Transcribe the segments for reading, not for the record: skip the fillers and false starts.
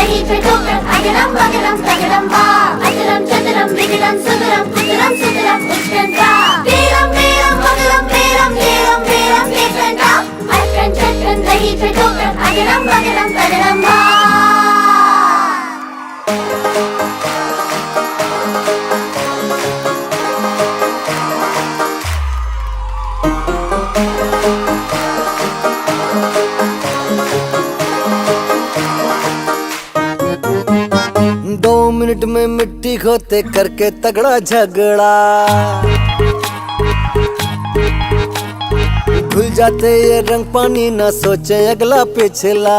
दही ठोकरम अगरम बगरम तगरम बा अतरम चतरम विगड़म सुगरम कुतरम सुतरम उत्कंठा तेरम मेरम मगरम मेरम तेरम मेरम एकंठा अटकन चटकन दही ठोकरम अगरम बगरम तगरम बा मिनट में मिट्टी खोते करके तगड़ा झगड़ा भूल जाते ये रंग पानी ना सोचे अगला पिछला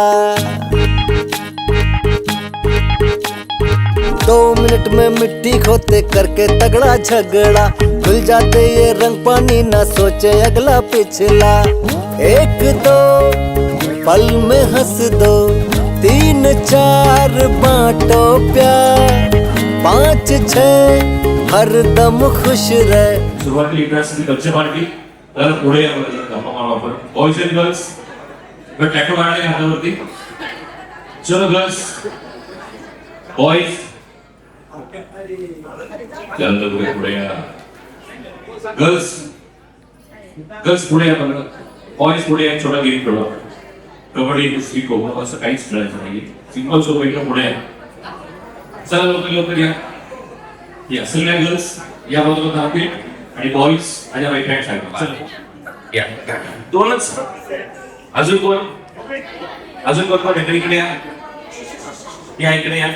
2 मिनट में मिट्टी खोते करके तगड़ा झगड़ा भूल जाते ये रंग पानी ना सोचे अगला पिछला 1 2 पल में हंस दो 3 4 बांटो प्यार 5 6 हरदम खुश रहे. सुरुवातीला इकडे असते कच्चे पार्टी तर पुढे आपण बॉयज अँड गर्ल्स टॅटू काढले हातावरती. चलो गर्ल्स बॉयज चल पुढे या. गर्ल्स गर्ल्स पुढे या. बॉयज पुढे या. छोटा गेम खेळू. कबड्डी कुस्ती खो खो असं काहीच खेळायचं नाही. सिंपल सोपं इकडे पुढे आहे. चला लवकर या. सगळ्या गर्ल्स या बाजूला धावतील आणि बॉईज आणि राईट हँड साईड. चला या. 2च. अजून कोण इकडे या. इकडे या.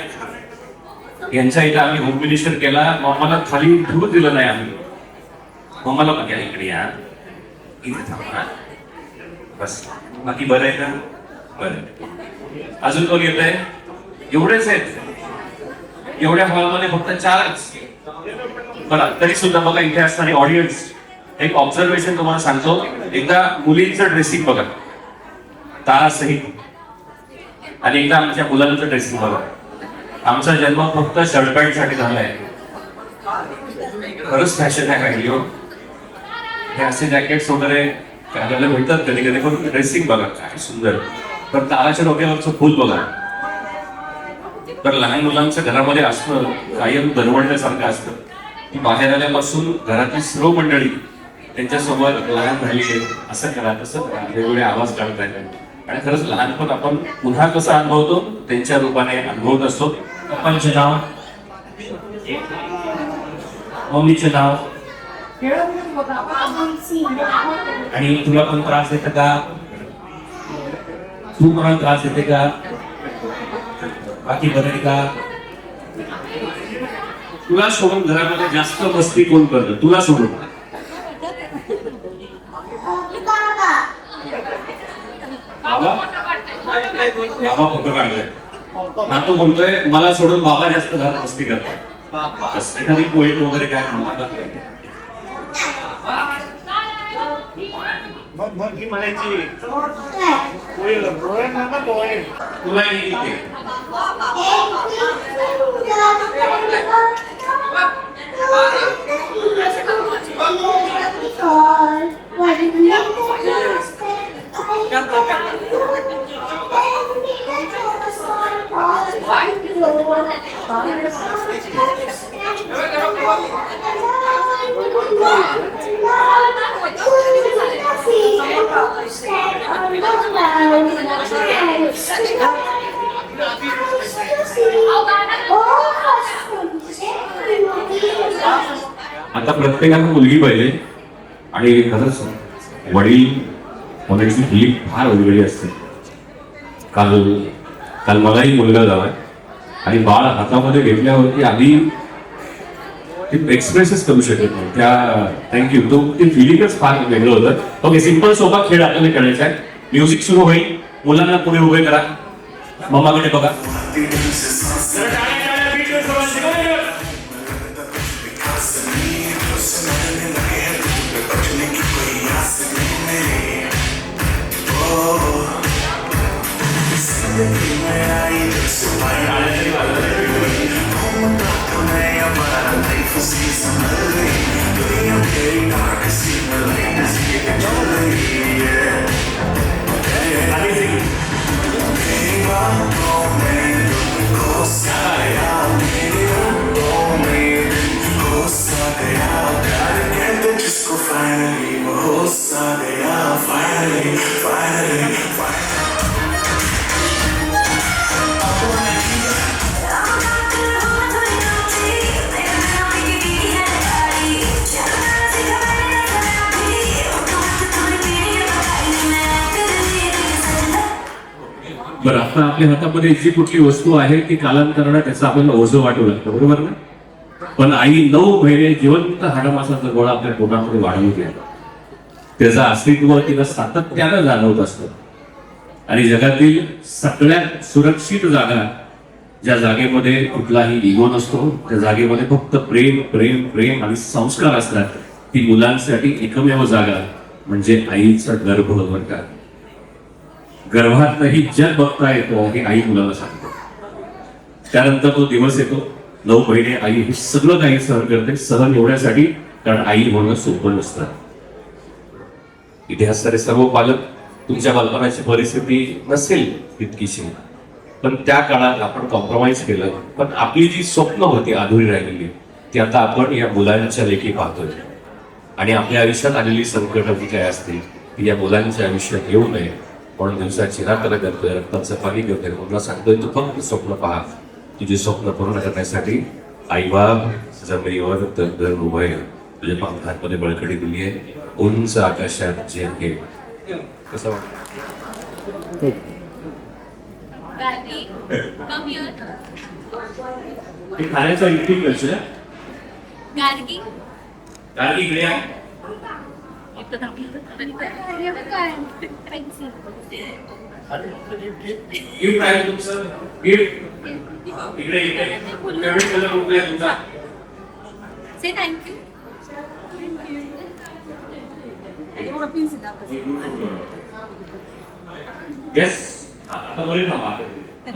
यांच्या इथे आम्ही होम मिनिस्टर केला. मम्माला खाली धूर दिलं नाही आम्ही. मम्माला बघा इकडे या. इथे थांबा बस. बाकी बरं आहे का? बरं. अजून कोण येत आहे? एवढेच आहेत. एवढ्या हॉलमध्ये फक्त 4च. बरं तरी सुद्धा बघा इथे असणारे ऑडियन्स एक ऑब्झर्वेशन तुम्हाला सांगतो. एकदा मुलींचं ड्रेसिंग बघा तारासहित आणि एकदा आमच्या मुलांचं ड्रेसिंग बघा. आमचा जन्म फक्त शर्ट पॅन्ट साठी झालाय. खरंच फॅशन आहे राहिली हो. हे असे जॅकेट्स वगैरे आपल्याला भेटतात कधी कधी. पण ड्रेसिंग बघा काय सुंदर. तर ताराच्या डोक्यावरचं फुल बघा. तर लहान मुलांचं घरामध्ये असणं कायम दरवडण्यासारखं असतं. की बाहेर आल्यापासून घरातली सर्व मंडळी त्यांच्यासोबत लहान झाली आहे. असं करा तसं करा वेगवेगळे आवाज काढत आहेत. आणि खरंच लहानपण आपण पुन्हा कसं अनुभवतो त्यांच्या रूपाने अनुभवत असतो. पप्पांचे नाव मम्मीचे नाव आणि तुला पण त्रास देतं का? तू कोणाला त्रास देते का? बाकी बरं का? तुला सोडून घरामध्ये जास्त मस्ती कोण करतं? तुला सोडून बाबा फोटो काढतोय. नातू बोलतोय मला सोडून बाबा जास्त घरात मस्ती करतात. एखादी पोएट वगैरे काय म्हणतात ही म्हणायची तुला आता प्रत्येकाला मुलगी पाहिजे. आणि खरंच वडील होण्याची ही फार वेगळी असते. काल मलाही मुलगा झालाय आणि बाळ हातामध्ये घेतल्यावरती आधी एक्सप्रेसच करू शकत नाही. त्या थँक्यू. तो ते फिलिंगच फार वेगळं होतं. ओके सिंपल सोपा खेळ आपल्याला खेळायचा आहे. म्युझिक सुरू होईल. मुलांना पुढे उभे करा. मम्माकडे बघा. बरं, आता आपल्या हातामध्ये जी कुठली वस्तू आहे ती कालांतराने त्याचं आपल्याला ओझं वाटू लागतं, बरोबर ना? पण आई 9 महिने जिवंत हाडामासाचा गोळा आपल्या पोटामध्ये वाढवून गेला. त्याचं अस्तित्व तिला सातत्यानं जाणवत असतं. आणि जगातील सगळ्यात सुरक्षित जागा, ज्या जागेमध्ये कुठलाही इगो नसतो, त्या जागेमध्ये फक्त प्रेम प्रेम प्रेम आणि संस्कार असतात, ती मुलांसाठी एकमेव जागा म्हणजे आईचा गर्भ. बरं, गर्भातही जग बघता येतो हे आई मुलाला सांगतो. त्यानंतर तो दिवस येतो, 9 महिने आई हे सगळं काही सहन करते, सहन एवढ्यासाठी कारण आई होणं सोपं नसतं. इथे असणारे सर्व पालक, तुमच्या बालपणाची परिस्थिती नसेल तितकीशी, पण त्या काळात आपण कॉम्प्रोमाइज केलं, पण आपली जी स्वप्न होती अधुरी राहिलेली ती आता आपण या मुलांच्या लेखी पाहतोय. आणि आपल्या आयुष्यात आलेली संकट जी काय असतील ती या मुलांच्या आयुष्यात येऊ नये म्हणून दिवसाची रात्र करतोय, रक्ताचं पाणी करतोय, मुलांना सांगतोय तू फक्त स्वप्न पहा. तुझे स्वप्न पूर्ण करण्यासाठी आईबाप जमिनीवर तर उभं आहे, तुझ्या पंखांमध्ये बळकटी दिली आहे, उंच आकाशात जे आहे. कसं वाटतं? खाण्याचा इतकी कल्चर गार्गी गार्गी इकडे आहे. गिफ्ट आहे तुमचं, गिफ्ट इकडे इकडे. फेवरेट कलर कुठला आहे तुमचा? Say thank you. येस, आता बोलेल ना वाक्य.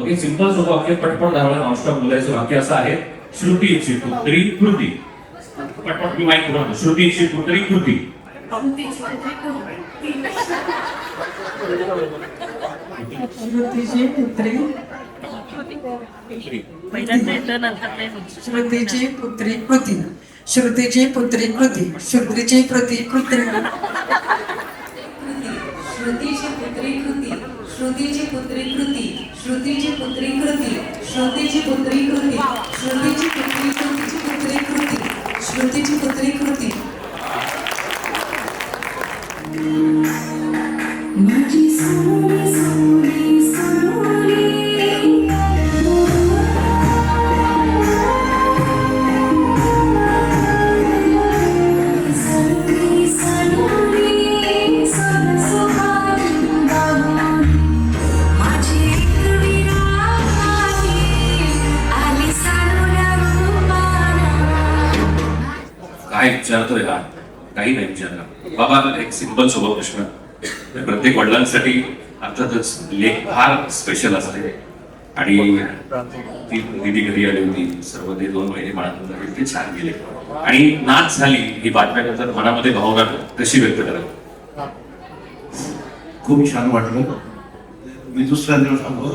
ओके, सिंपल सोपं वाक्य, पटपट धावला नॉनस्टॉप बोलायचं वाक्य असं आहे, श्रुतीची पुत्री कृती. पटपट मी माहिती पुरवतो. श्रुतीची पुत्री कृती. श्रुतीची पुत्री श्रुतीची पुत्री कृती श्रुतीची पुत्री कृती श्रुतीची पुत्री कृती श्रुतीची पुत्री कृती श्रुतीची पुत्री कृती श्रुतीची पुत्री कृती श्रुतीची पुत्री कृती श्रुतीची पुत्री कृती श्रुतीची पुत्री कृती. माझी सोनी सोनी सोनी सोनी सोनी सन सुहानी बाबू माझी विरानी आली सानुल्या रूपाना. काय विचारतोय हा? काही नाही विचारला बाबा. एक सिंपल सोबत प्रश्न, प्रत्येक वडिलांसाठी अर्थातच लेख फार स्पेशल असते. आणि ती दिदी घरी आली होती, सर्व ते 2 महिने बाळानंतर इतके छान गेले आणि नाच झाली ही बातम्यानंतर मनामध्ये भावना कशी व्यक्त कराल? खूप छान वाटलं. मी दुसऱ्या दिवस सांगतो,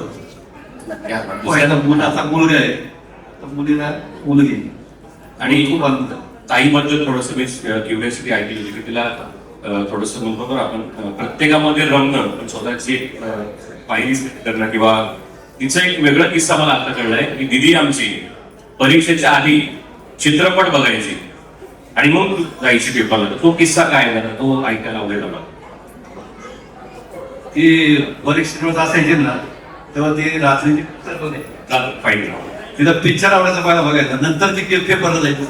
पहिल्यांदा मुलाचा मुलगा आहे तर मुलीला मुलगी आणि खूप आनंद. ताईबद्दल थोडस मी क्युरियोसिटी ऐकली होती की तिला थोडस म्हणतो ना आपण, प्रत्येकामध्ये रमणं, पण स्वतःची पायरी करणं, किंवा तिचा एक वेगळा किस्सा मला आता कळलाय की दिदी आमची परीक्षेच्या आधी चित्रपट बघायची आणि मग जायची पेपरला. तो किस्सा काय झाला तो ऐकायला आवडेल मला. ती परीक्षेत असायची ना तेव्हा ती रात्रीची पिक्चर बघायची. फाईन. तिला पिक्चर आवडायचा पहिला बघायचा, नंतर ती पेपरला जायची.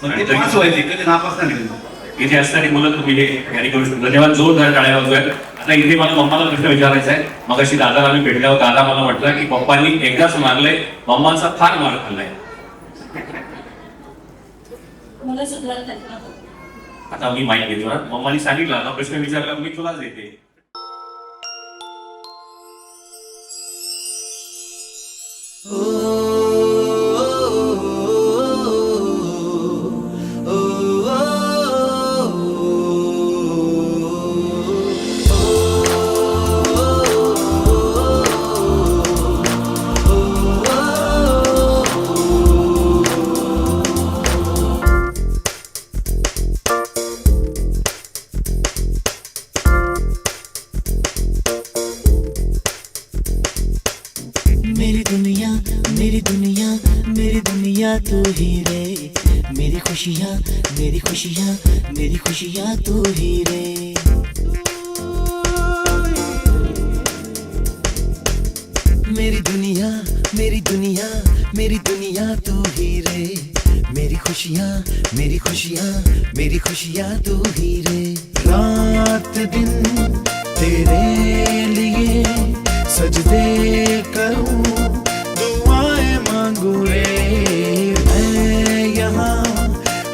पण ती पास व्हायची, कधी नापास नाही केली. इथे असणारी मुलं तुम्ही हे याने करू शकता. तेव्हा जोरदार टाळ्या वाजवायला. आता इथे मला मम्माला प्रश्न विचारायचा आहे. मग अशी दादाला आम्ही भेटल्यावर दादा मला म्हटलं की पप्पांनी एकदाच मारलंय, मम्माचा फार मार खाल्लाय. आता मी माहिती घेतो ना, मम्मानी सांगितलं ना प्रश्न विचारला मी तुलाच देते. मेरी दुनिया मेरी दुनिया मेरी दुनिया तू ही रे, मेरी खुशियाँ मेरी खुशियाँ मेरी खुशियाँ तू ही रे. मेरी दुनिया मेरी दुनिया मेरी दुनिया तू ही रे मेरी खुशियाँ मेरी खुशियाँ मेरी खुशियाँ तू ही रे रात दिन तेरे लिए सजदे करूं दुआएं मांगू रे मैं यहाँ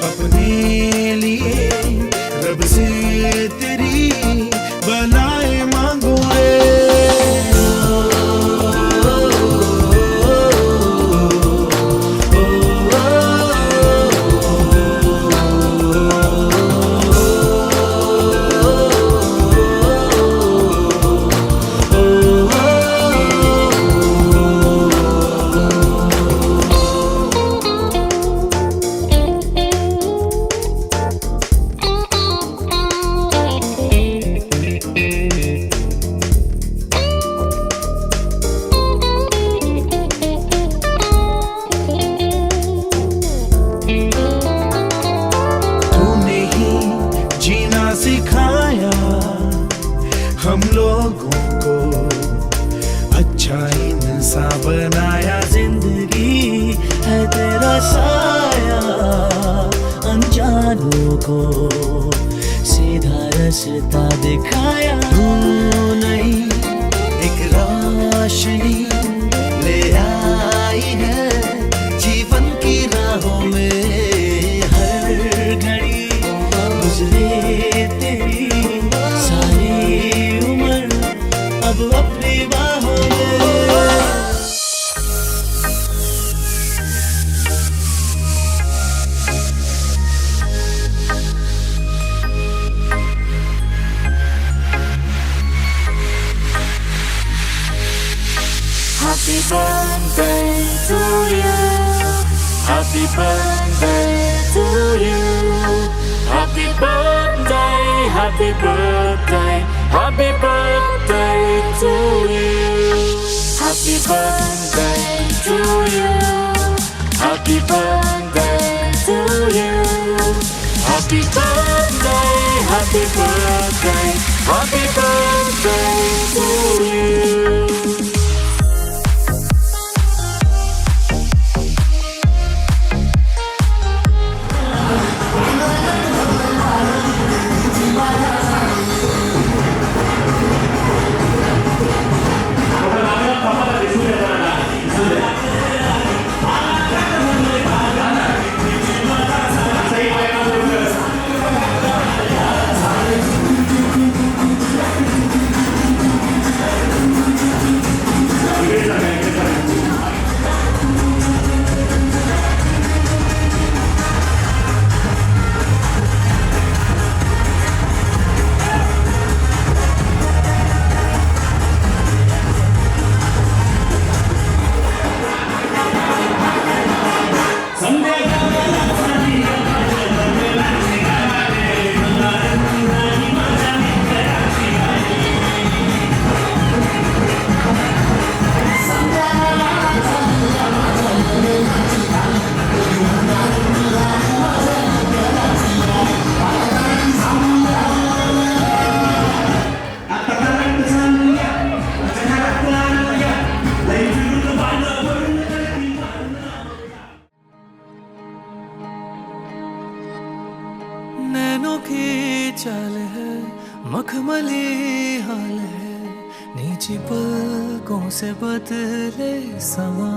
अपने लिए रब से तेरी भलाएं मांगू रे सिखाया हम लोगों को अच्छा इंसान बनाया जिंदगी है तेरा साया अनजानों को सीधा रास्ता दिखाया तू नहीं एक रोशनी ले आई है जीवन की राहों में हर घड़ी गुजरे तेरी सारी उम्र अब अपनी बाहों में Happy birthday to you. Happy birthday to you. Happy birthday, happy birthday, happy birthday to you. Happy birthday to you. Happy birthday to you. Happy birthday, happy birthday, happy birthday to you. नैनों की चाल है मखमली हाल है नीची पलकों से बदले समा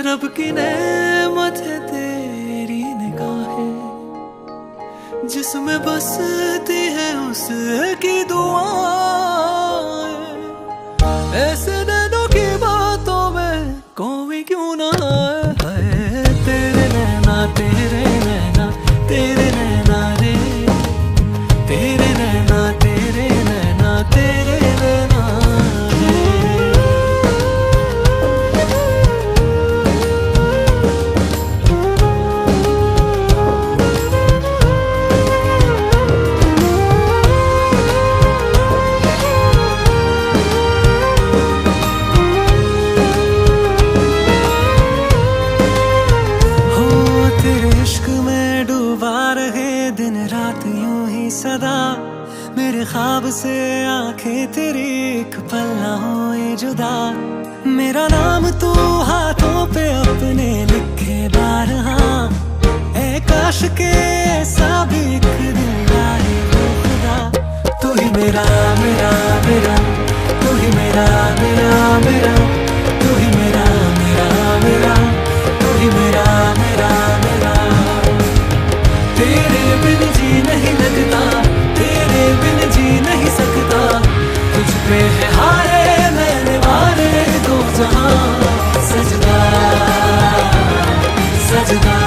रब की नेमत है तेरी निगाहें जिसमें बसती है उसकी दुआएं ऐसे नैनों की बातों में कोई क्यों ना है तेरे नैना तेरे नैना तेरे नैना रे तेरे नैना तेरे नैना तेरे नैना रे सदा मेरे ख्वाब से से आंखें तेरी एक पल ना होए जुदा, मेरा नाम तू हाथों पे अपने लिखे बारहा, ऐ काश के ऐसा भी एक दिन आए वो खुदा। तू ही मेरा मेरा मेरा, तू ही मेरा मेरा मेरा, तू ही मेरा मेरा मेरा, तू ही मेरा मेरा मेरा। तेरे बिन जी नहीं लगता, तेरे बिन जी नहीं सकता, तुझ पे है हारे मैंने वारे दो जहां। सजदा सजदा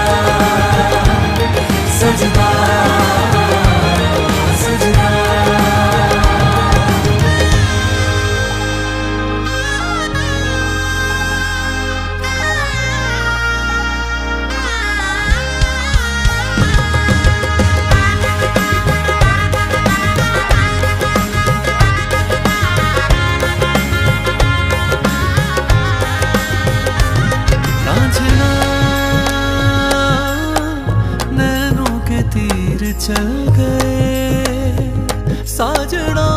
सजदा सजदा। रांझना नैनों के तीर चल गए, साजना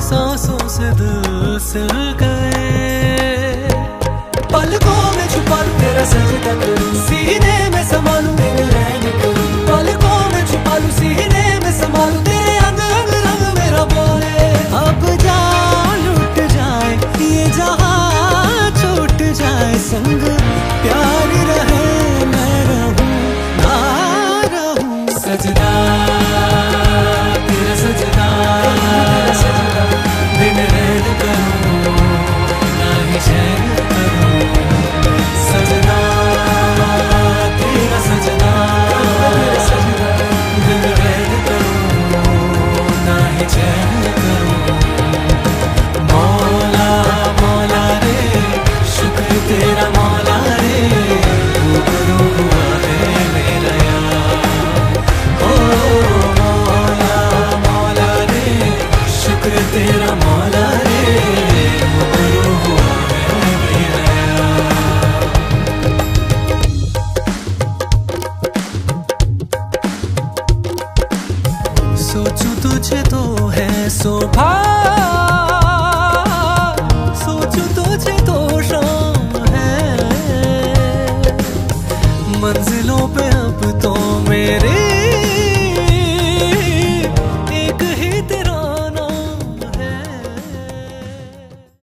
सांसों से दिल सिल गए। पलकों में छुपा लूं तेरा सजदा करूं, सीने में समा लूं तेरे रहने करूं। पलकों में छुपा लूं सीने में समा लूं तेरे अंग अंग रंग मेरा बोले। अब जा लुट जाए ये जहां, छूट जाए संग प्यार रहे मैं रहूं ना रहूं। सजदा तेरा सजदा, दिन रैन करूं ना ही चैन करूं। सजदा तेरा सजदा, दिन रैन करूं ना ही चैन करूं। मौला मौला रे शुक्र तेरा मौला रे, रूबरू हुआ है मेरा यार। ओ मौला मौला रे शुक्र तेरा मौला रे, रूबरू हुआ है मेरा यार। सोचूं तुझे तो है सौभाग्य,